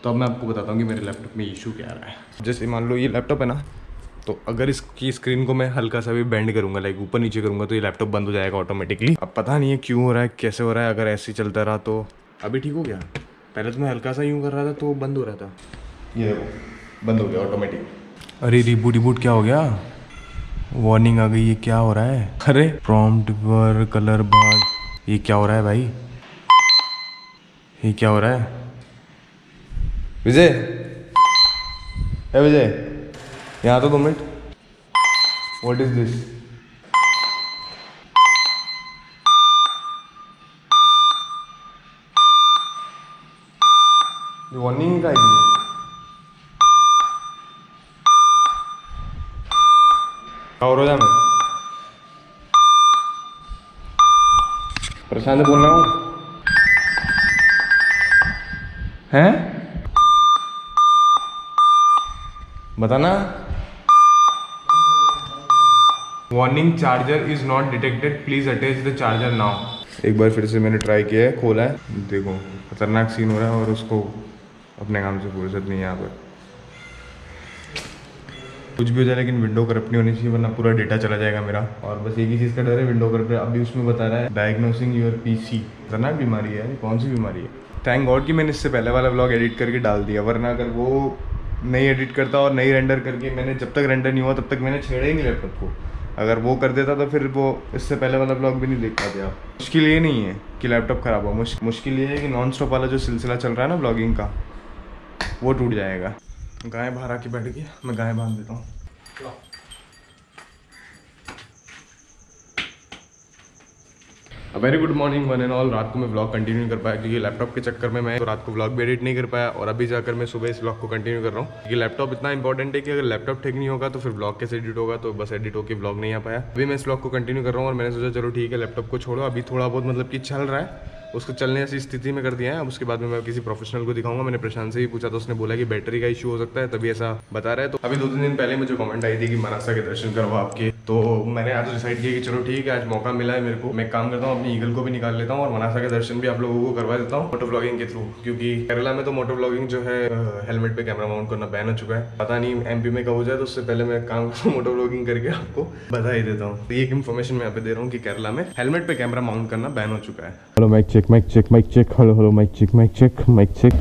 तो अब मैं आपको बताता हूँ कि मेरे लैपटॉप में इशू क्या आ रहा है। जैसे मान लो ये लैपटॉप है ना, तो अगर इसकी स्क्रीन को मैं हल्का सा भी बेंड करूँगा, लाइक ऊपर नीचे करूँगा, तो ये लैपटॉप बंद हो जाएगा ऑटोमेटिकली। अब पता नहीं है क्यों हो रहा है, कैसे हो रहा है। अगर ऐसे ही चलता रहा तो अभी ठीक हो गया। पहले तो मैं हल्का सा यूँ कर रहा था तो बंद हो रहा था, ये देखो बंद हो गया ऑटोमेटिक। अरे रिबूट क्या हो गया, वार्निंग आ गई, ये क्या हो रहा है। अरे प्रॉम्प्ट पर कलर बार, ये क्या हो रहा है भाई, ये क्या हो रहा है। विजय, है विजय, यहाँ तो 2 minute. What is this. Warning का आइडिया और हो जा। मैं प्रशांत बोल रहा हूँ, हैं बताना। Warning charger is not detected, please attach the charger now. एक बार फिर से मैंने ट्राई किया है, खोला है, देखो खतरनाक सीन हो रहा है और उसको अपने काम से फुर्सत नहीं है यहाँ पर। कुछ भी हो जाए लेकिन विंडो करप्ट नहीं होनी चाहिए, वरना पूरा डेटा चला जाएगा मेरा। और बस एक ही चीज़ का डर है, विंडो करप्ट। अभी उसमें बता रहा है डायग्नोसिंग योर पीसी। खतरनाक बीमारी है, कौन सी बीमारी है। थैंक गॉड कि मैंने इससे पहले वाला व्लॉग एडिट करके डाल दिया, वरना अगर वो नहीं एडिट करता और नहीं रेंडर करके, मैंने जब तक रेंडर नहीं हुआ तब तक मैंने छेड़ा ही नहीं लैपटॉप को। अगर वो कर देता तो फिर वो इससे पहले वाला ब्लॉग भी नहीं देख पाते आप। मुश्किल ये नहीं है कि लैपटॉप ख़राब हो, मुश्किल ये है कि नॉन स्टॉप वाला जो सिलसिला चल रहा है ना ब्लॉगिंग का, वो टूट जाएगा। गाय बाहर आके बैठ गई, मैं गाय बांध देता हूँ। Very good morning one and all. रात को मैं व्लॉग कंटिन्यू कर पाया क्योंकि लैपटॉप के चक्कर में मैं तो रात को व्लॉग भी एडिट नहीं कर पाया, और अभी जाकर मैं सुबह इस व्लॉग को कंटिन्यू कर रहा हूँ क्योंकि लैपटॉप इतना इंपॉर्टेंट है कि अगर लैपटॉप ठीक नहीं होगा तो फिर व्लॉग कैसे एडिट होगा। तो बस एडिट होकर व्लॉग नहीं आ पाया। अभी मैं इस व्लॉग को कंटिन्यू कर रहा हूँ और मैंने सोचा चलो ठीक है लैपटॉप को छोड़ो, अभी थोड़ा बहुत मतलब कि चल रहा है, उसको चलने ऐसी स्थिति में कर दिया है। अब उसके बाद में मैं किसी प्रोफेशनल को दिखाऊंगा। मैंने प्रशांत से ही पूछा तो उसने बोला कि बैटरी का इशू हो सकता है, तभी ऐसा बता रहा है। तो अभी 2-3 दिन पहले मुझे कमेंट आई थी कि मनासा के दर्शन करवा आपके, तो मैंने आज डिसाइड किया कि चलो ठीक है, आज मौका मिला है मेरे को, मैं काम करता हूँ अपनी ईगल को भी निकाल लेता हूँ और मनासा के दर्शन भी आप लोगों को करवा देता हूँ मोटो ब्लॉगिंग के थ्रू। क्योंकि केरला में तो मोटो ब्लॉगिंग जो है हेलमेट पे कैमरा माउंट करना बैन हो चुका है। पता नहीं एमपी में कब हो जाए, तो उससे पहले मैं काम मोटो ब्लॉगिंग करके आपको बता ही देता हूँ। तो ये इन्फॉर्मेशन मैं यहाँ पे दे रहा हूँ कि केरला में हेलमेट पे कैमरा माउंट करना बैन हो चुका है। Hello mike check, mike check, mike check, hello mike check, mike check, mike check.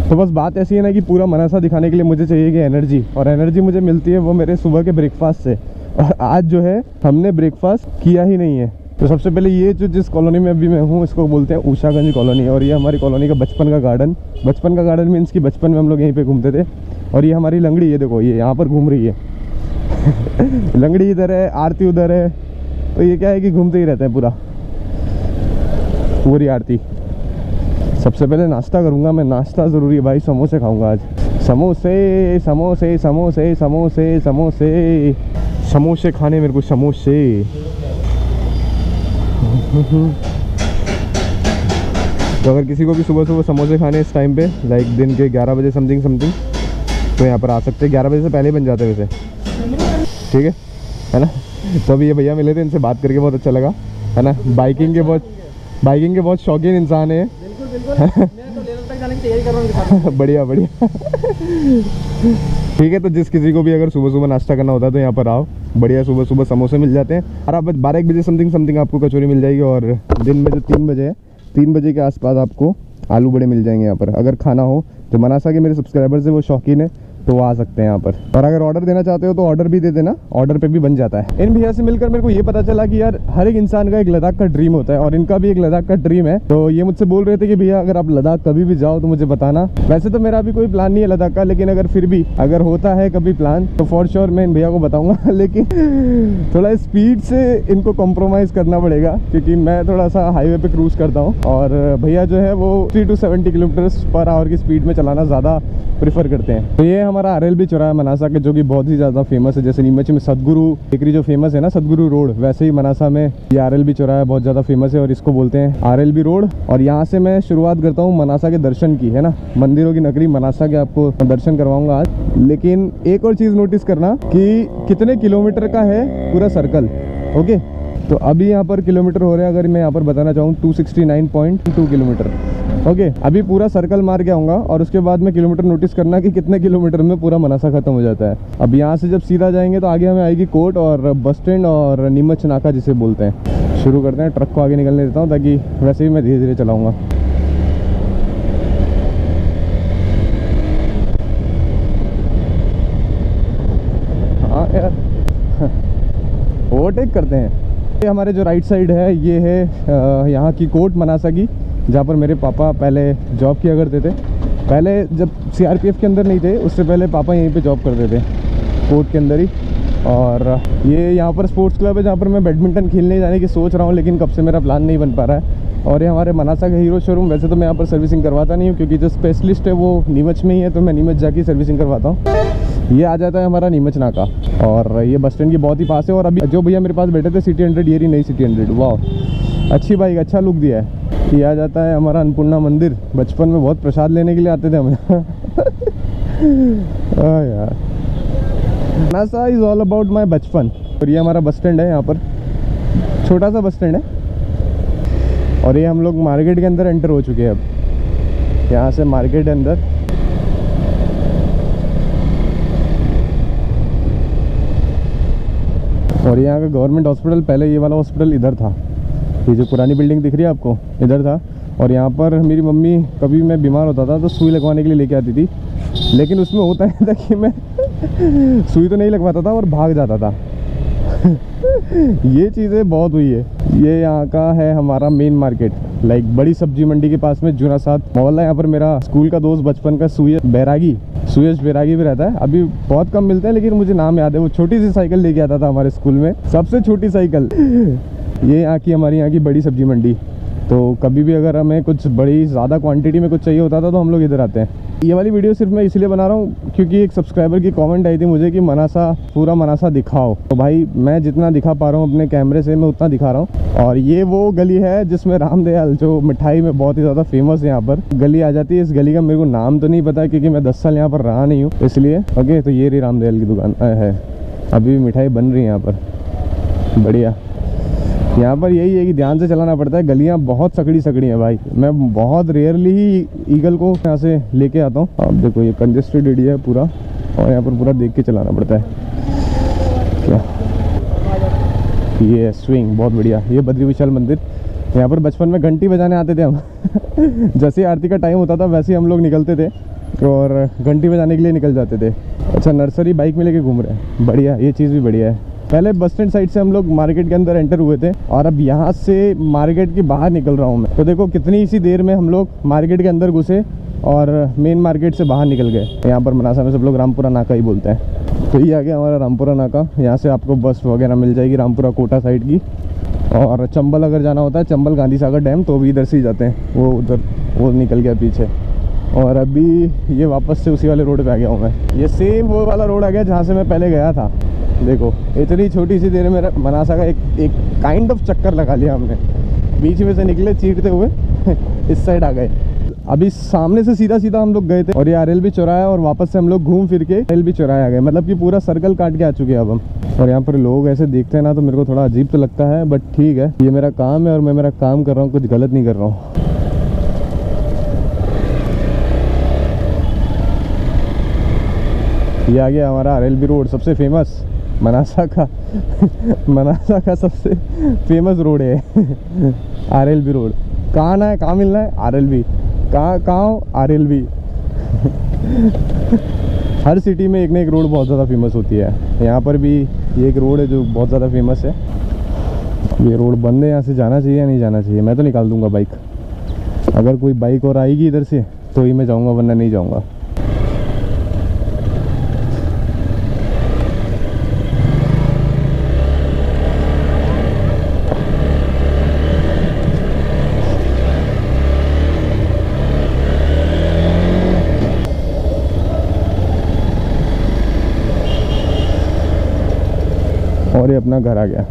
तो बस बात ऐसी है ना कि पूरा मनासा दिखाने के लिए मुझे चाहिए कि एनर्जी, और एनर्जी मुझे मिलती है वो मेरे सुबह के ब्रेकफास्ट से। और आज जो है हमने ब्रेकफास्ट किया ही नहीं है। तो सबसे पहले ये जो जिस कॉलोनी में अभी मैं हूँ इसको बोलते हैं उषागंज कॉलोनी, और ये हमारी कॉलोनी का बचपन का गार्डन। बचपन का गार्डन मीन्स कि बचपन में हम लोग यहीं पे घूमते थे। और ये हमारी लंगड़ी, ये देखो ये यहाँ पर घूम रही है लंगड़ी इधर है, आरती उधर है, तो ये क्या है कि घूमते ही रहते हैं पूरा। पूरी आरती। सबसे पहले नाश्ता करूंगा मैं, नाश्ता ज़रूरी है भाई, समोसे खाऊंगा आज। समोसे समोसे समोसे समोसे समोसे समोसे खाने मेरे को, समोसे। तो अगर किसी को भी सुबह सुबह समोसे खाने इस टाइम पे, लाइक दिन के 11 बजे समथिंग तो यहाँ पर आ सकते हैं। 11 बजे से पहले ही बन जाते हैं वैसे, ठीक है ना। तो अभी ये भैया मिले थे, इनसे बात करके बहुत अच्छा लगा, है ना। बाइकिंग के बहुत शौकीन इंसान है। बढ़िया बढ़िया ठीक है। तो जिस किसी को भी अगर सुबह सुबह नाश्ता करना होता है तो यहाँ पर आओ, बढ़िया सुबह सुबह समोसे मिल जाते हैं। और आप 12-1 बजे समथिंग आपको कचौरी मिल जाएगी, और दिन में जो 3 बजे है, 3 बजे के आसपास आपको आलू बड़े मिल जाएंगे यहाँ पर। अगर खाना हो तो मनासा के मेरे सब्सक्राइबर्स है वो शौकीन है, तो वो आ सकते हैं यहाँ पर। और अगर ऑर्डर देना चाहते हो तो ऑर्डर भी दे देना, ऑर्डर पे भी बन जाता है। इन भैया से मिलकर मेरे को ये पता चला कि यार हर एक इंसान का एक लद्दाख का ड्रीम होता है, और इनका भी एक लद्दाख का ड्रीम है। तो ये मुझसे बोल रहे थे कि भैया अगर आप लद्दाख कभी भी जाओ तो मुझे बताना। वैसे तो मेरा अभी कोई प्लान नहीं है लद्दाख का, लेकिन अगर फिर भी अगर होता है कभी प्लान तो फॉर श्योर मैं इन भैया को बताऊंगा लेकिन थोड़ा स्पीड से इनको कॉम्प्रोमाइज़ करना पड़ेगा, क्योंकि मैं थोड़ा सा हाईवे पे क्रूज करता हूँ, और भैया जो है वो 60 to 70 km/h की स्पीड में चलाना ज़्यादा प्रेफर करते हैं। तो ये हमारा RLB चौराहा मनासा के, जो कि बहुत ही ज़्यादा फेमस है। जैसे नीमच में सदगुरु बेकरी जो फेमस है ना, सदगुरु रोड, वैसे ही मनासा में ये RLB चौराहा बहुत ज़्यादा फेमस है, और इसको बोलते हैं RLB रोड। और यहाँ से मैं शुरुआत करता हूँ मनासा के दर्शन की, है ना। मंदिरों की नगरी मनासा के आपको दर्शन करवाऊंगा आज। लेकिन एक और चीज़ नोटिस करना कि कितने किलोमीटर का है पूरा सर्कल, ओके। तो अभी यहाँ पर किलोमीटर हो रहे हैं, अगर मैं यहाँ पर बताना चाहूँ 269.2 किलोमीटर। ओके, अभी पूरा सर्कल मार के आऊँगा और उसके बाद में किलोमीटर नोटिस करना कि कितने किलोमीटर में पूरा मनासा ख़त्म हो जाता है। अब यहाँ से जब सीधा जाएंगे तो आगे हमें आएगी कोट और बस स्टैंड और नीमच नाका जिसे बोलते हैं। शुरू करते हैं, ट्रक को आगे निकलने देता हूँ ताकि वैसे भी मैं धीरे धीरे चलाऊँगा। हाँ यार, ओवरटेक करते हैं। ये हमारे जो राइट साइड है ये है यहाँ की कोट मनासा की, जहाँ पर मेरे पापा पहले जॉब किया करते थे। पहले जब सीआरपीएफ के अंदर नहीं थे उससे पहले पापा यहीं पे जॉब करते थे, कोट के अंदर ही। और ये यहाँ पर स्पोर्ट्स क्लब है जहाँ पर मैं बैडमिंटन खेलने जाने की सोच रहा हूँ, लेकिन कब से मेरा प्लान नहीं बन पा रहा है। और ये हमारे मनासा का हीरो शोरूम। वैसे तो मैं यहाँ पर सर्विसिंग करवाता नहीं हूँ क्योंकि जो स्पेशलिस्ट है वो नीमच में ही है, तो मैं नीमच जाके सर्विसिंग करवाता हूँ। ये आ जाता है हमारा नीमच नाका और ये बस स्टैंड के बहुत ही पास है। और अभी जो भैया मेरे पास बैठे थे सिटी 100, ये रही नई सिटी 100। वाह, अच्छी बाइक, अच्छा लुक दिया है। ये आ जाता है हमारा अन्नपूर्णा मंदिर। बचपन में बहुत प्रसाद लेने के लिए आते थे हम यार, Manasa is all about my बचपन। और ये हमारा बस स्टैंड है, यहाँ पर छोटा सा बस स्टैंड है। और ये हम लोग मार्केट के अंदर एंटर हो चुके हैं। अब यहाँ से मार्केट अंदर और यहाँ का गवर्नमेंट हॉस्पिटल, पहले ये वाला हॉस्पिटल इधर था। ये जो पुरानी बिल्डिंग दिख रही है आपको, इधर था। और यहाँ पर मेरी मम्मी कभी मैं बीमार होता था तो सुई लगवाने के लिए लेके आती थी, लेकिन उसमें होता है था कि मैं सुई तो नहीं लगवाता था और भाग जाता था। ये चीज़ें बहुत हुई है। ये यहाँ का है हमारा मेन मार्केट, लाइक बड़ी सब्जी मंडी के पास में जूना साथ मोहल्ला। यहाँ पर मेरा स्कूल का दोस्त बचपन का सुयश बैरागी भी रहता है। अभी बहुत कम मिलते हैं लेकिन मुझे नाम याद है। वो छोटी सी साइकिल लेके आता था हमारे स्कूल में, सबसे छोटी साइकिल। ये हमारी यहाँ की बड़ी सब्जी मंडी। तो कभी भी अगर हमें कुछ बड़ी ज़्यादा क्वांटिटी में कुछ चाहिए होता था तो हम लोग इधर आते हैं। ये वाली वीडियो सिर्फ मैं इसलिए बना रहा हूँ क्योंकि एक सब्सक्राइबर की कमेंट आई थी मुझे कि मनासा, पूरा मनासा दिखाओ। तो भाई मैं जितना दिखा पा रहा हूँ अपने कैमरे से मैं उतना दिखा रहा हूँ। और ये वो गली है जिसमें रामदयाल, जो मिठाई में बहुत ही ज़्यादा फेमस है, यहाँ पर गली आ जाती है। इस गली का मेरे को नाम तो नहीं पता क्योंकि मैं 10 साल यहाँ पर रहा नहीं हूँ इसलिए। ओके, तो ये रही रामदयाल की दुकान है। अभी भी मिठाई बन रही है यहाँ पर, बढ़िया। यहाँ पर यही है कि ध्यान से चलाना पड़ता है। गलियाँ बहुत सकड़ी हैं भाई। मैं बहुत रेयरली ही ईगल को यहाँ से लेके आता हूँ। आप देखो ये कंजेस्टेड एरिया है पूरा, और यहाँ पर पूरा देख के चलाना पड़ता है। क्या ये स्विंग बहुत बढ़िया। ये बद्री विशाल मंदिर, यहाँ पर बचपन में घंटी बजाने आते थे हम। जैसे ही आरती का टाइम होता था वैसे ही हम लोग निकलते थे और घंटी बजाने के लिए निकल जाते थे। अच्छा, नर्सरी बाइक में लेके घूम रहे हैं, बढ़िया। ये चीज़ भी बढ़िया है। पहले बस स्टैंड साइड से हम लोग मार्केट के अंदर एंटर हुए थे और अब यहाँ से मार्केट के बाहर निकल रहा हूँ मैं। तो देखो कितनी इसी देर में हम लोग मार्केट के अंदर घुसे और मेन मार्केट से बाहर निकल गए। यहाँ पर मनासा में सब लोग रामपुरा नाका ही बोलते हैं। तो ये आ गया हमारा रामपुरा नाका। यहाँ से आपको बस वगैरह मिल जाएगी रामपुरा कोटा साइड की। और चंबल अगर जाना होता है, चंबल गांधी सागर डैम, तो भी इधर से ही जाते हैं। वो उधर वो निकल गया पीछे। और अभी ये वापस से उसी वाले रोड पे आ गया हूँ मैं। ये सेम वो वाला रोड आ गया जहाँ से मैं पहले गया था। देखो इतनी छोटी सी देर में मनासा का एक काइंड ऑफ चक्कर लगा लिया हमने। बीच में से निकले चीरते हुए इस साइड आ गए। अभी सामने से सीधा हम लोग गए थे और ये आरएलबी चौराहा और वापस से हम लोग घूम फिर के आरएलबी चौराहा आ गए। मतलब कि पूरा सर्कल काट के आ चुके हैं अब हम। और यहाँ पर लोग ऐसे देखते हैं ना तो मेरे को थोड़ा अजीब तो लगता है, बट ठीक है, ये मेरा काम है और मैं मेरा काम कर रहा हूँ, कुछ गलत नहीं कर रहा हूँ। ये आ गया हमारा आरएलबी रोड, सबसे फेमस मनासा का सबसे फेमस रोड है आरएलबी रोड। कहाँ ना है, कहाँ मिलना है, आरएलबी। कहाँ आरएलबी। हर सिटी में एक ना एक रोड बहुत ज़्यादा फेमस होती है। यहाँ पर भी ये एक रोड है जो बहुत ज़्यादा फेमस है। ये रोड बंद है, यहाँ से जाना चाहिए या नहीं जाना चाहिए? मैं तो निकाल दूंगा बाइक। अगर कोई बाइक और आएगी इधर से तो ही मैं जाऊँगा, वरना नहीं जाऊँगा। और ये अपना घर आ गया।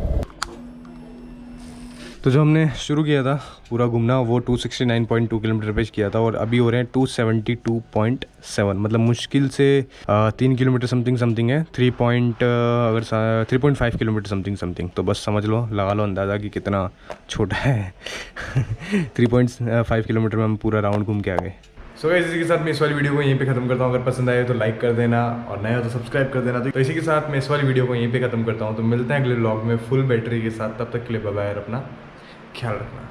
तो जो हमने शुरू किया था पूरा घूमना वो 269.2 किलोमीटर पे किया था और अभी हो रहे हैं 272.7, मतलब मुश्किल से 3 किलोमीटर समथिंग है, 3.5 किलोमीटर समथिंग। तो बस समझ लो, लगा लो अंदाज़ा कि कितना छोटा है। 3.5 किलोमीटर में हम पूरा राउंड घूम के आ गए। सो गाइस, इसी के साथ मैं इस वाली वीडियो को यहीं पे खत्म करता हूँ। अगर पसंद आए तो लाइक कर देना और नया हो तो सब्सक्राइब कर देना। तो इसी के साथ मैं इस वाली वीडियो को यहीं पे खत्म करता हूँ। तो मिलते हैं अगले व्लॉग में फुल बैटरी के साथ। तब तक के लिए बाय बाय और अपना ख्याल रखना।